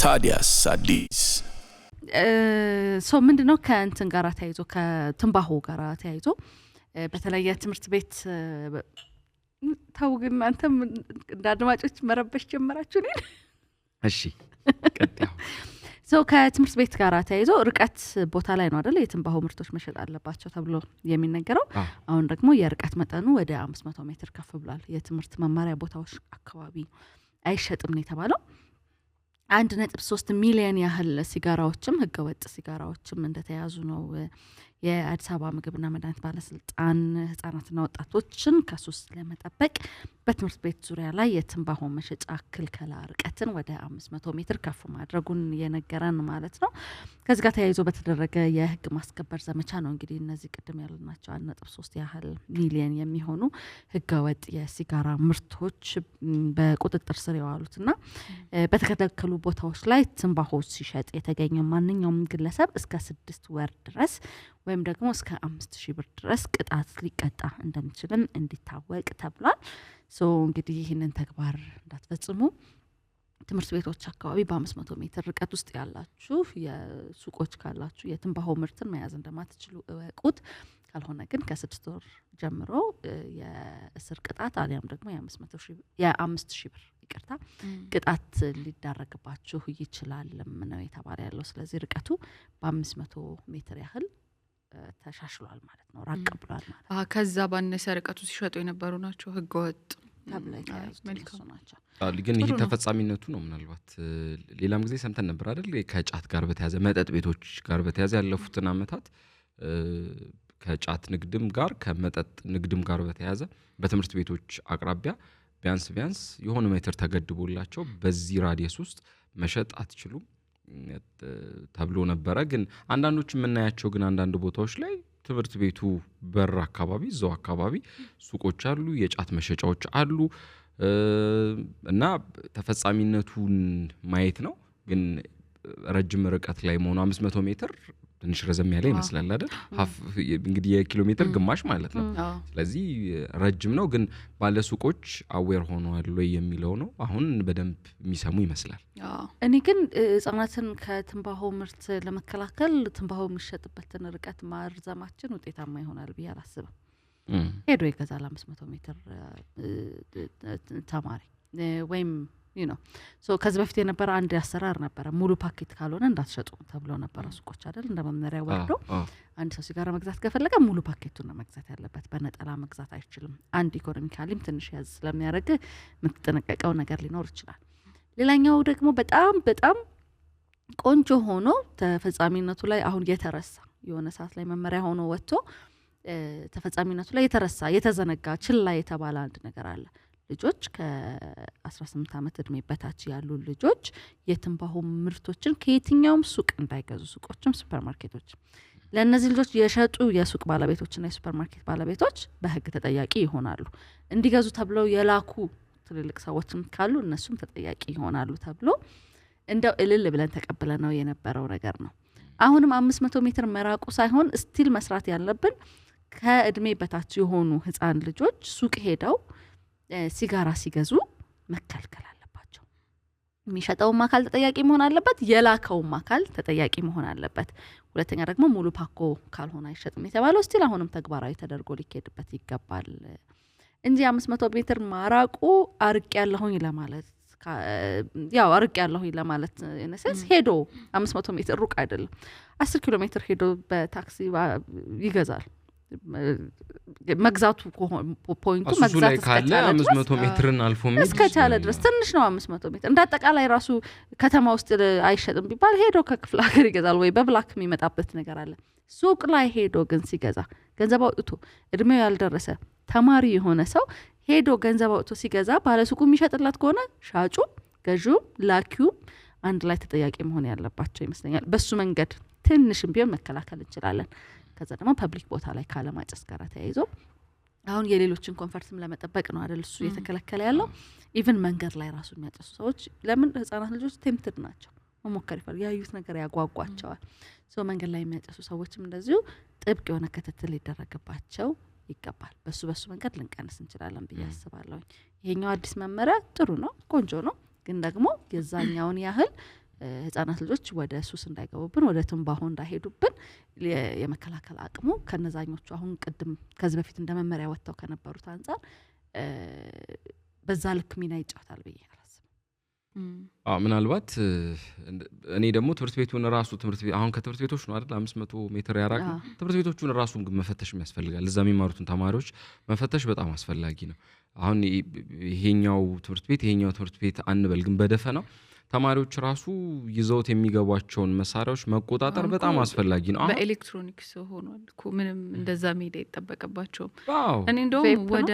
ታዲያስ አዲስ ሰው ምንድነው ከእንትን ጋር ተያይዞ ከትንባሆ ጋር ተያይዞ በተለየ ትምህርት ቤት ታውግና አንተም እንዳድማጮች መረበሽ ጀመራችሁ ነኝ እሺ ቀጥታ ሰው ከትምህርት ቤት ጋር ተያይዞ ርቀት ቦታ ላይ ነው አይደል የትንባሆ ምርቶች መሸጥ አለባቸው ተብሎ የሚነገረው አሁን ደግሞ የርቀት መጠኑ ወደ 500 ሜትር ከፍ ብሏል የትምህርት መማሪያ ቦታዎች አካባቢ አይሸጥም ነው የተባለው 1.3 ሚሊዮን ያህል ሲጋራዎችም ህገወጥ ሲጋራዎችም እንደተያዙ ነው የአዲስ አበባ ምግብና መድኃኒት ባለስልጣን ህፃናትና ወጣቶችን ከሱስ ለመጠበቅ በትምህርት ቤት ዙሪያ ላይ የትንባሆ መሸጫ ክልከላ ርቀትን ወደ 500 ሜትር ከፍ ማድረጉን የነገረን ማለት ነው ከዚህ ጋር ተያይዞ በተደረገ የህግ ማስከበር ዘመቻ ነው እንግዲህ እነዚህ ቅድም ያልናቸው 1.3 ያህል ሚሊዮን የሚሆኑ ህገወጥ የሲጋራ ምርቶች በቁጥጥር ስር የዋሉትና በተከለከሉ ቦታዎች ላይ ትንባሆ ሲሸጥ የተገኘ ማንኛውም ግለሰብ እስከ 6 ወር ድረስ ወይም ደግሞ እስከ 5000 ብር ድረስ ቅጣት ሊቀጣ እንደሚችልም እንዲታወቅ ተብሏል ሶ እንግዲህ ይህንን ተግባር እንዳትፈጽሙ ትምህርት ቤቶች አካባቢ በ500 ሜትር ርቀት ውስጥ ያላችሁ የሱቆች ካላችሁ የትንባሆ ምርትን መያዝ እንደማትችሉ እወቁት ካልሆነ ግን ከ6 ወር ጀምሮ የእስር ቅጣት አሊያም ደግሞ የ5000 ብር ይቅርታ ቅጣት ሊዳረግባችሁ ይችላል ነው የተባለ ያለው ስለዚህ ርቀቱ በ500 ሜትር ያህል ተሻሽሏል ማለት ነው ራቅ ብሏል ማለት ከዛ ባነሰ ርቀቱ ሲሸጡ የነበሩ ናቸው ህገወጥ መልካም ናቸው ግን ይሄ ተፈጻሚነቱ ነው ምናልባት ሌላም ጊዜ ሰምተን ነበር አይደል ከጫት ጋር በተያዘ መጠጥ ቤቶች ጋር በተያዘ ያለፉትን አመታት ከጫት ንግድም ጋር ከመጠጥ ንግድም ጋር በተያዘ በትምህርት ቤቶች አቅራቢያ ቢያንስ የሆነ ሜትር ተገድቦላቸው በዚህ ራዲየስ ውስጥ መሸጥ አትችሉም ተብሎ ነበረ ግን አንዳንዶች የምናያቸው ግን አንዳንድ ቦታዎች ላይ ትምህርት ቤቱ በር አካባቢ እዛው አካባቢ ሱቆች አሉ የጫት መሸጫዎች አሉ እና ተፈጻሚነቱን ማየት ነው ግን ረጅም ርቀት ላይ መሆኑ 500 ሜትር ትንሽ ረዘም ያለ ይመስላል አይደል እንግዲህ የኪሎ ሜትር ግማሽ ማለት ነው ስለዚህ ረጅም ነው ግን ባለ ሱቆች አዌር ሆነዋል ወይ የሚለው ነው አሁን በደንብ የሚሰሙ ይመስላል እኔ ግን ህፃናትን ከትንባሆ ምርት ለመከላከል ትንባሆ የሚሸጥበትን ርቀት ማርዘማችን ውጤታማ ይሆናል ብዬ አላስብም ሄዶ ይገዛል 500 ሜትር ተማሪ ወይም ሶ ከዚህ በፊት የነበረ አንድ ያሰራር ነበር ሙሉ ፓኬት ካልሆነ እንዳትሸጡ ተብሎ ነበር ሱቆች አይደል እንደመመሪያ ወርዶ አንድ ሰው ሲጋራ መግዛት ከፈለገ ሙሉ ፓኬቱን ነው መግዛት ያለበት በነጠላ መግዛት አይችልም አንድ ኢኮኖሚካሊም ትንሽ ያዝ ስለሚያደርግ የምትጠነቀቀው ነገር ሊኖር ይችላል ሌላኛው ደግሞ በጣም ቆንጆ ሆኖ ተፈጻሚነቱ ላይ አሁን የተረሳ የሆነ ሰዓት ላይ መመሪያ ሆኖ ወጥቶ ተፈጻሚነቱ ላይ የተዘነጋ ችላ የተባለ አንድ ነገር አለ ልጆች ከ18 አመት እድሜ በታች ያሉ ልጆች የትንባሆ ምርቶችን ከየትኛውም ሱቅ እንዳይገዙ ሱቆችም ሱፐርማርኬቶች ለነዚህ ልጆች የሸጡ የሱቅ ባለቤቶችና የሱፐርማርኬት ባለቤቶች በህግ ተጠያቂ ይሆናሉ እንዲገዙ ተብለው የላኩ ትልልቅ ሰዎችም ካሉ እነሱም ተጠያቂ ይሆናሉ ተብሎ እንደው እልል ብለን ተቀብለነው የነበረው ነገር ነው አሁንም 500 ሜትር መራቁ ሳይሆን ስቲል መስራት ያለብን ከእድሜ በታች የሆኑ ህፃን ልጆች ሱቅ ሄደው ሲጋራ ሲገዙ መከልከል አለባቸው የሚሸጠውም አካል ተጠያቂ መሆን አለበት የላከውም አካል ተጠያቂ መሆን አለበት ሁለተኛ ደግሞ ሙሉ ፓኮ ካልሆነ አይሸጥም የተባለው ስቲል አሁንም ተግባራዊ ተደርጎ ሊኬድበት ይገባል እንጂ 500 ሜትር ማራቁ አርቅ ያለሁኝ ለማለት አርቅ ያለሁኝ ለማለት እነሰስ ሄዶ 500 ሜትር ሩቅ አይደለም 10 ኪሎ ሜትር ሄዶ በታክሲ ይገዛል መግዛቱ ፖይንቱ መግዛት ካለ 500 ሜትርን አልፎ እስከቻለ ድረስ ትንሽ ነው 500 ሜትር እንዳጠቃላይ ራሱ ከተማ ውስጥ አይሸጥም ቢባል ሄዶ ከክፍለ ሀገር ይገዛል ወይ በብላክ የሚመጣበት ነገር አለ ሱቅ ላይ ሄዶ ግን ሲገዛ ገንዘብ አውጥቶ እድሜው ያልደረሰ ተማሪ የሆነ ሰው ሄዶ ገንዘብ አውጥቶ ሲገዛ ባለ ሱቁ የሚሸጥላት ከሆነ ሻጩ ገዢው ላኪው አንድ ላይ ተጠያቂ መሆን ያለባቸው ይመስለኛል በሱ መንገድ ትንሽም ቢሆን መከላከል እንችላለን ከዛ ደግሞ ፐብሊክ ቦታ ላይ ካለማጨስ ጋር ተያይዞ አሁን የሌሎችን ኮንፈርትም ለመጠበቅ ነው አይደል እሱ የተከለከለ ያለው ኢቭን መንገድ ላይ ራሱ የሚያጨሱ ሰዎች ለምን ህፃናት ልጆች ቴምፕትድ ናቸው መሞከር ይፈልጋሉ ያዩት ነገር ያጓጓቸዋል ሶ መንገድ ላይ የሚያጨሱ ሰዎችም እንደዚሁ ጥብቅ የሆነ ክትትል ሊደረግባቸው ይገባል በሱ መንገድ ልንቀንስ እንችላለን ብዬ አስባለሁ ይሄኛው አዲስ መመሪያ ጥሩ ነው ቆንጆ ነው ግን ደግሞ የዛኛውን ያህል ህፃናት ልጆች ወደ ሱስ እንዳይገቡብን ወደ ትንባሆ እንዳይሄዱብን የመከላከል አቅሙ ከነዛኞቹ አሁን ቅድም ከዚህ በፊት እንደ መመሪያ ወጥተው ከነበሩት አንፃር በዛ ልክ ሚና ይጫወታል ብዬ ምናልባት እኔ ደግሞ ትምህርት ቤቱን ራሱ ትምህርት ቤት አሁን ከትምህርት ቤቶች ነው አይደል 500 ሜትር ያራቅ ትምህርት ቤቶቹን ራሱን መፈተሽ ያስፈልጋል። እዛ የሚማሩትን ተማሪዎች መፈተሽ በጣም አስፈላጊ ነው። አሁን ይሄኛው ትምህርት ቤት አንበል ግን በደፈናው ተማሪዎች ራሱ ይዘውት የሚገቧቸውን መሳሪያዎች መቆጣጠር በጣም አስፈላጊ ነው። በኤሌክትሮኒክስ ሆኗል እኮ ምንም እንደዛ ሜዳ ይተበቀባቸው እኔ እንደውም ወደ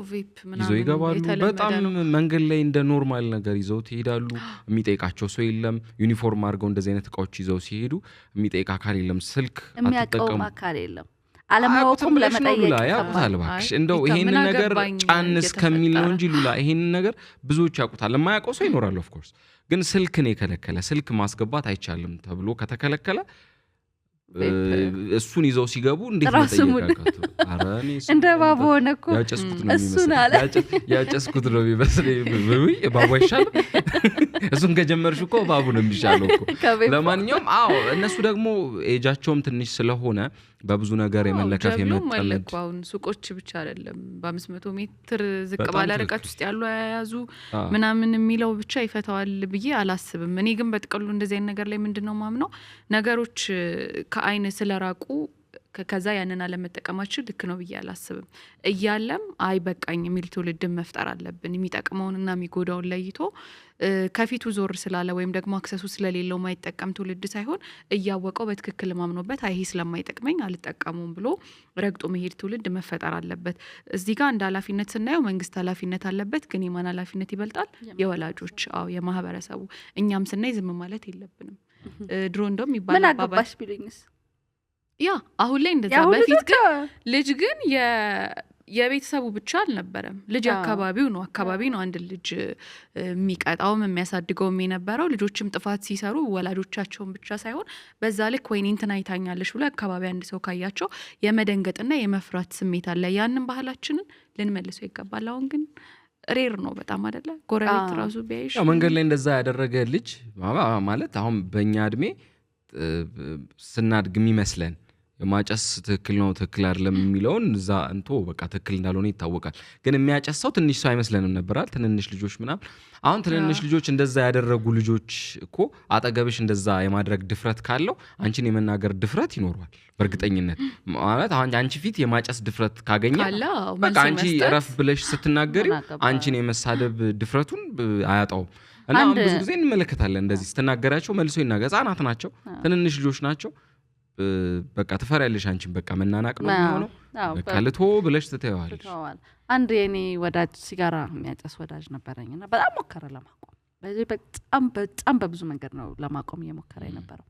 ቬፕ ምናምን ይዘው ይገባሉ። በጣም መንገድ ላይ እንደ ኖርማል ነገር ይዘውት ይሄዳሉ። የሚጠይቃቸው ሰው የለም። ዩኒፎርም አድርገው እንደዚህ አይነት እቃዎች ይዘው ሲሄዱ የሚጠይቅ አካል የለም። ስልክ የሚያቀውም አካል የለም። አለማወቁም ለመጠየቅ ያውቁታል። ባክሽ እንደው ይሄንን ነገር ጫንስ ከሚል ነው እንጂ ሉላ ይሄንን ነገር ብዙዎች ያውቁታል። የማያውቀው ሰው ይኖራል ኦፍ ኮርስ። ግን ስልክን የከለከለ ስልክ ማስገባት አይቻልም ተብሎ ከተከለከለ እሱን ይዘው ሲገቡ እንዴት መጠየቃቸው? አራኔ እንደ ባቡ ሆነ እኮ ያጨስኩት ነው የሚመስለኝ። ወይ ባቡ አይሻልም? እሱን ከጀመርሽ እኮ ባቡ ነው የሚሻለው እኮ። ለማንኛውም እነሱ ደግሞ ኤጃቸውም ትንሽ ስለሆነ በብዙ ነገር የመለከፍ የመጠመድ አሁን ሱቆች ብቻ አይደለም በ500 ሜትር ዝቅ ባለ ርቀት ውስጥ ያሉ ያያዙ ምናምን የሚለው ብቻ ይፈታዋል ብዬ አላስብም። እኔ ግን በጥቅሉ እንደዚህ አይነት ነገር ላይ ምንድነው ማምነው ነገሮች ከአይን ስለራቁ ከዛ ያንን አለመጠቀማችን ልክ ነው ብዬ አላስብም። እያለም በቃኝ የሚል ትውልድን መፍጠር አለብን። የሚጠቅመውንና የሚጎዳውን ለይቶ ከፊቱ ዞር ስላለ ወይም ደግሞ አክሰሱ ስለሌለው ማይጠቀም ትውልድ ሳይሆን እያወቀው በትክክል ማምኖበት ይሄ ስለማይጠቅመኝ አልጠቀሙም ብሎ ረግጦ መሄድ ትውልድ መፈጠር አለበት። እዚህ ጋር እንደ ኃላፊነት ስናየው መንግስት ኃላፊነት አለበት። ግን የማን ኃላፊነት ይበልጣል? የወላጆች የማህበረሰቡ። እኛም ስናይ ዝም ማለት የለብንም። ድሮ እንደውም ይባላል ምን አገባሽ ቢሉኝስ አሁን ላይ እንደዛ። በፊት ግን ልጅ ግን የቤተሰቡ ብቻ አልነበረም። ልጅ አካባቢው ነው አንድ ልጅ የሚቀጣውም የሚያሳድገውም የነበረው። ልጆችም ጥፋት ሲሰሩ ወላጆቻቸውን ብቻ ሳይሆን በዛ ልክ ወይኔ እንትና አይታኛለሽ ብሎ አካባቢ አንድ ሰው ካያቸው የመደንገጥና የመፍራት ስሜት አለ። ያንን ባህላችንን ልንመልሰው ይገባል። አሁን ግን ሬር ነው በጣም አይደለ? ጎረቤት ራሱ ቢያይሽ መንገድ ላይ እንደዛ ያደረገ ልጅ ማለት አሁን በእኛ እድሜ ስናድግ የሚመስለን የማጨስ ትክክል ነው ትክክል አይደለም የሚለውን እዛ እንቶ በቃ ትክክል እንዳልሆነ ይታወቃል። ግን የሚያጨሰው ትንሽ ሰው አይመስለንም ነበራል። ትንንሽ ልጆች ምናምን አሁን ትንንሽ ልጆች እንደዛ ያደረጉ ልጆች እኮ አጠገብሽ እንደዛ የማድረግ ድፍረት ካለው አንቺን የመናገር ድፍረት ይኖረዋል በእርግጠኝነት። ማለት አሁን አንቺ ፊት የማጨስ ድፍረት ካገኘ በቃ አንቺ እረፍ ብለሽ ስትናገሪው አንቺን የመሳደብ ድፍረቱን አያጣውም። እና ብዙ ጊዜ እንመለከታለን እንደዚህ ስትናገራቸው መልሶ ይናገር። ህጻናት ናቸው፣ ትንንሽ ልጆች ናቸው። በቃ ትፈሪያለሽ አንቺን በቃ መናናቅ ነው የሚሆነው። በቃ ልቶ ብለሽ ትተዋለሽ። አንድ የኔ ወዳጅ ሲጋራ የሚያጨስ ወዳጅ ነበረኝና በጣም ሞከረ ለማቆም። በጣም በብዙ መንገድ ነው ለማቆም እየሞከረ የነበረው።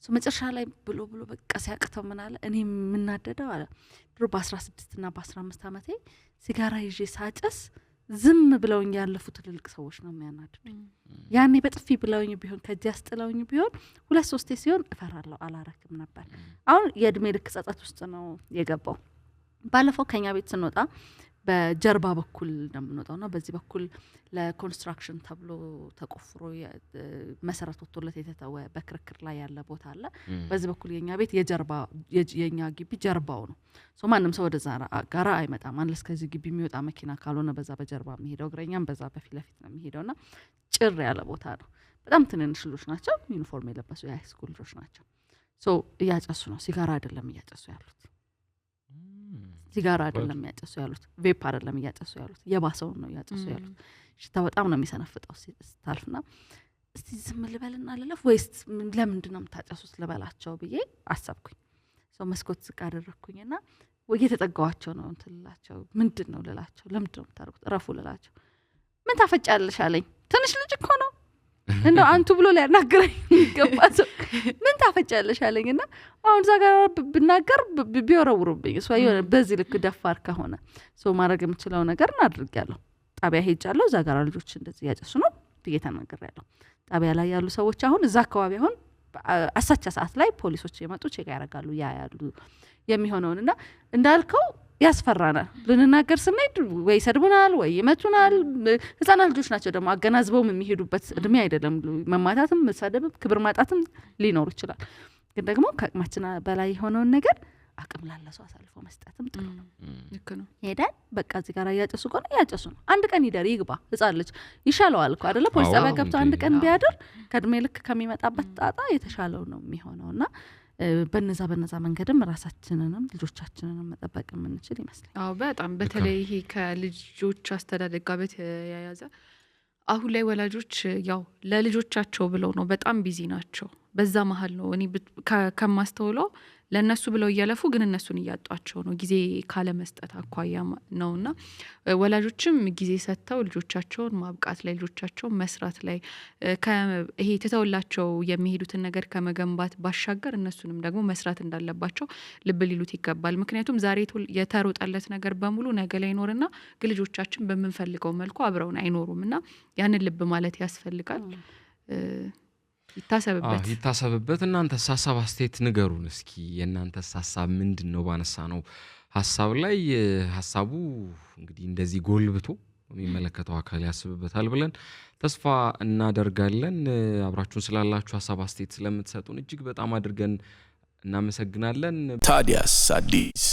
መጨረሻ ላይ ብሎ በቃ ሲያቅተው ምን አለ፣ እኔ የምናደደው አለ ድሮ በ16 እና በ15 ዓመቴ ሲጋራ ይዤ ሳጨስ ዝም ብለውኝ ያለፉ ትልልቅ ሰዎች ነው የሚያናድዱኝ። ያኔ በጥፊ ብለውኝ ቢሆን ከእጅ ያስጥለውኝ ቢሆን 2-3 ሲሆን እፈራለሁ አላረክም ነበር። አሁን የእድሜ ልክ ጸጸት ውስጥ ነው የገባው። ባለፈው ከኛ ቤት ስንወጣ በጀርባ በኩል እንደምንወጣውና በዚህ በኩል ለኮንስትራክሽን ተብሎ ተቆፍሮ መሰረት ወጥቶለት የተተወ በክርክር ላይ ያለ ቦታ አለ። በዚህ በኩል የኛ ቤት የኛ ግቢ ጀርባው ነው። ማንም ሰው ወደዛ ጋራ አይመጣም አንለስ ከዚህ ግቢ የሚወጣ መኪና ካልሆነ በዛ በጀርባ የሚሄደው እግረኛም በዛ በፊት ለፊት ነው የሚሄደውና ጭር ያለ ቦታ ነው። በጣም ትንንሽ ልጆች ናቸው፣ ዩኒፎርም የለበሱ የሃይስኩል ልጆች ናቸው። እያጨሱ ነው፣ ሲጋራ አይደለም እያጨሱ ያሉት። ሲጋራ አይደለም እያጨሱ ያሉት፣ ቬፕ አይደለም እያጨሱ ያሉት፣ የባሰውን ነው እያጨሱ ያሉት። ሽታ በጣም ነው የሚሰነፍጠው ስታልፍና እስቲ ዝም ልበልና ልለፍ ወይስ ለምንድን ነው የምታጨሱት ልበላቸው ብዬ አሰብኩኝ። መስኮት ዝቅ አደረግኩኝና እየተጠጋኋቸው ነው እንትልላቸው ምንድን ነው ልላቸው፣ ለምንድን ነው የምታደርጉት እረፉ ልላቸው። ምን ታፈጫለሽ አለኝ። ትንሽ ልጅ እኮ ነው እንደው አንቱ ብሎ ሊያናገረኝ ይገባ ሰው ምን ታፈጫለሽ አለኝና አሁን እዛ ጋር ብናገር ቢወረውሩብኝ እሷ በዚህ ልክ ደፋር ከሆነ ማድረግ የምችለው ነገር እናድርጋለሁ። ጣቢያ ሄጃለሁ፣ እዛ ጋር ልጆች እንደዚህ ያጨሱ ነው ብዬ ተናግሬያለሁ። ጣቢያ ላይ ያሉ ሰዎች አሁን እዛ አካባቢ አሁን አሳቻ ሰዓት ላይ ፖሊሶች የመጡ ቼክ ያደርጋሉ ያያሉ የሚሆነውንና እንዳልከው ያስፈራናል። ልንናገር ስንሄድ ወይ ሰድቡናል ወይ ይመቱናል። ህፃናት ልጆች ናቸው ደግሞ አገናዝበውም የሚሄዱበት እድሜ አይደለም። መማታትም መሳደብም ክብር ማጣትም ሊኖር ይችላል። ግን ደግሞ ከአቅማችን በላይ የሆነውን ነገር አቅም ላለ ሰው አሳልፎ መስጠትም ጥሩ ነው። ልክ ነው። ሄደን በቃ እዚህ ጋር ያጨሱ ከሆነ ያጨሱ ነው። አንድ ቀን ይደር ይግባ። ህፃን ልጅ ይሻለዋል እኮ አይደለ? ፖሊስ ጣቢያ ገብቶ አንድ ቀን ቢያድር ከእድሜ ልክ ከሚመጣበት ጣጣ የተሻለው ነው የሚሆነውና በነዛ መንገድም ራሳችንንም ልጆቻችንንም መጠበቅ የምንችል ይመስላል። አዎ በጣም በተለይ ይሄ ከልጆች አስተዳደግ ጋር በተያያዘ አሁን ላይ ወላጆች ያው ለልጆቻቸው ብለው ነው በጣም ቢዚ ናቸው። በዛ መሀል ነው እኔ ከማስተውለው ለነሱ ብለው እያለፉ ግን እነሱን እያጧቸው ነው ጊዜ ካለ መስጠት አኳያ ነውና ወላጆችም ጊዜ ሰጥተው ልጆቻቸውን ማብቃት ላይ ልጆቻቸውን መስራት ላይ ይሄ ተተውላቸው የሚሄዱትን ነገር ከመገንባት ባሻገር እነሱንም ደግሞ መስራት እንዳለባቸው ልብ ሊሉት ይገባል። ምክንያቱም ዛሬ የተሮጠለት ነገር በሙሉ ነገ ላይ ይኖርና ግን ልጆቻችን በምንፈልገው መልኩ አብረውን አይኖሩምና ያንን ልብ ማለት ያስፈልጋል። ይታሰብበት። እናንተ ሀሳብ አስተያየት ንገሩን እስኪ። የእናንተ ሀሳብ ምንድነው? ባነሳ ነው ሀሳብ ላይ ሀሳቡ እንግዲህ እንደዚህ ጎልብቶ የሚመለከተው አካል ያስብበታል ብለን ተስፋ እናደርጋለን። አብራችሁን ስላላችሁ ሀሳብ አስተያየት ስለምትሰጡን እጅግ በጣም አድርገን እናመሰግናለን። ታዲያስ አዲስ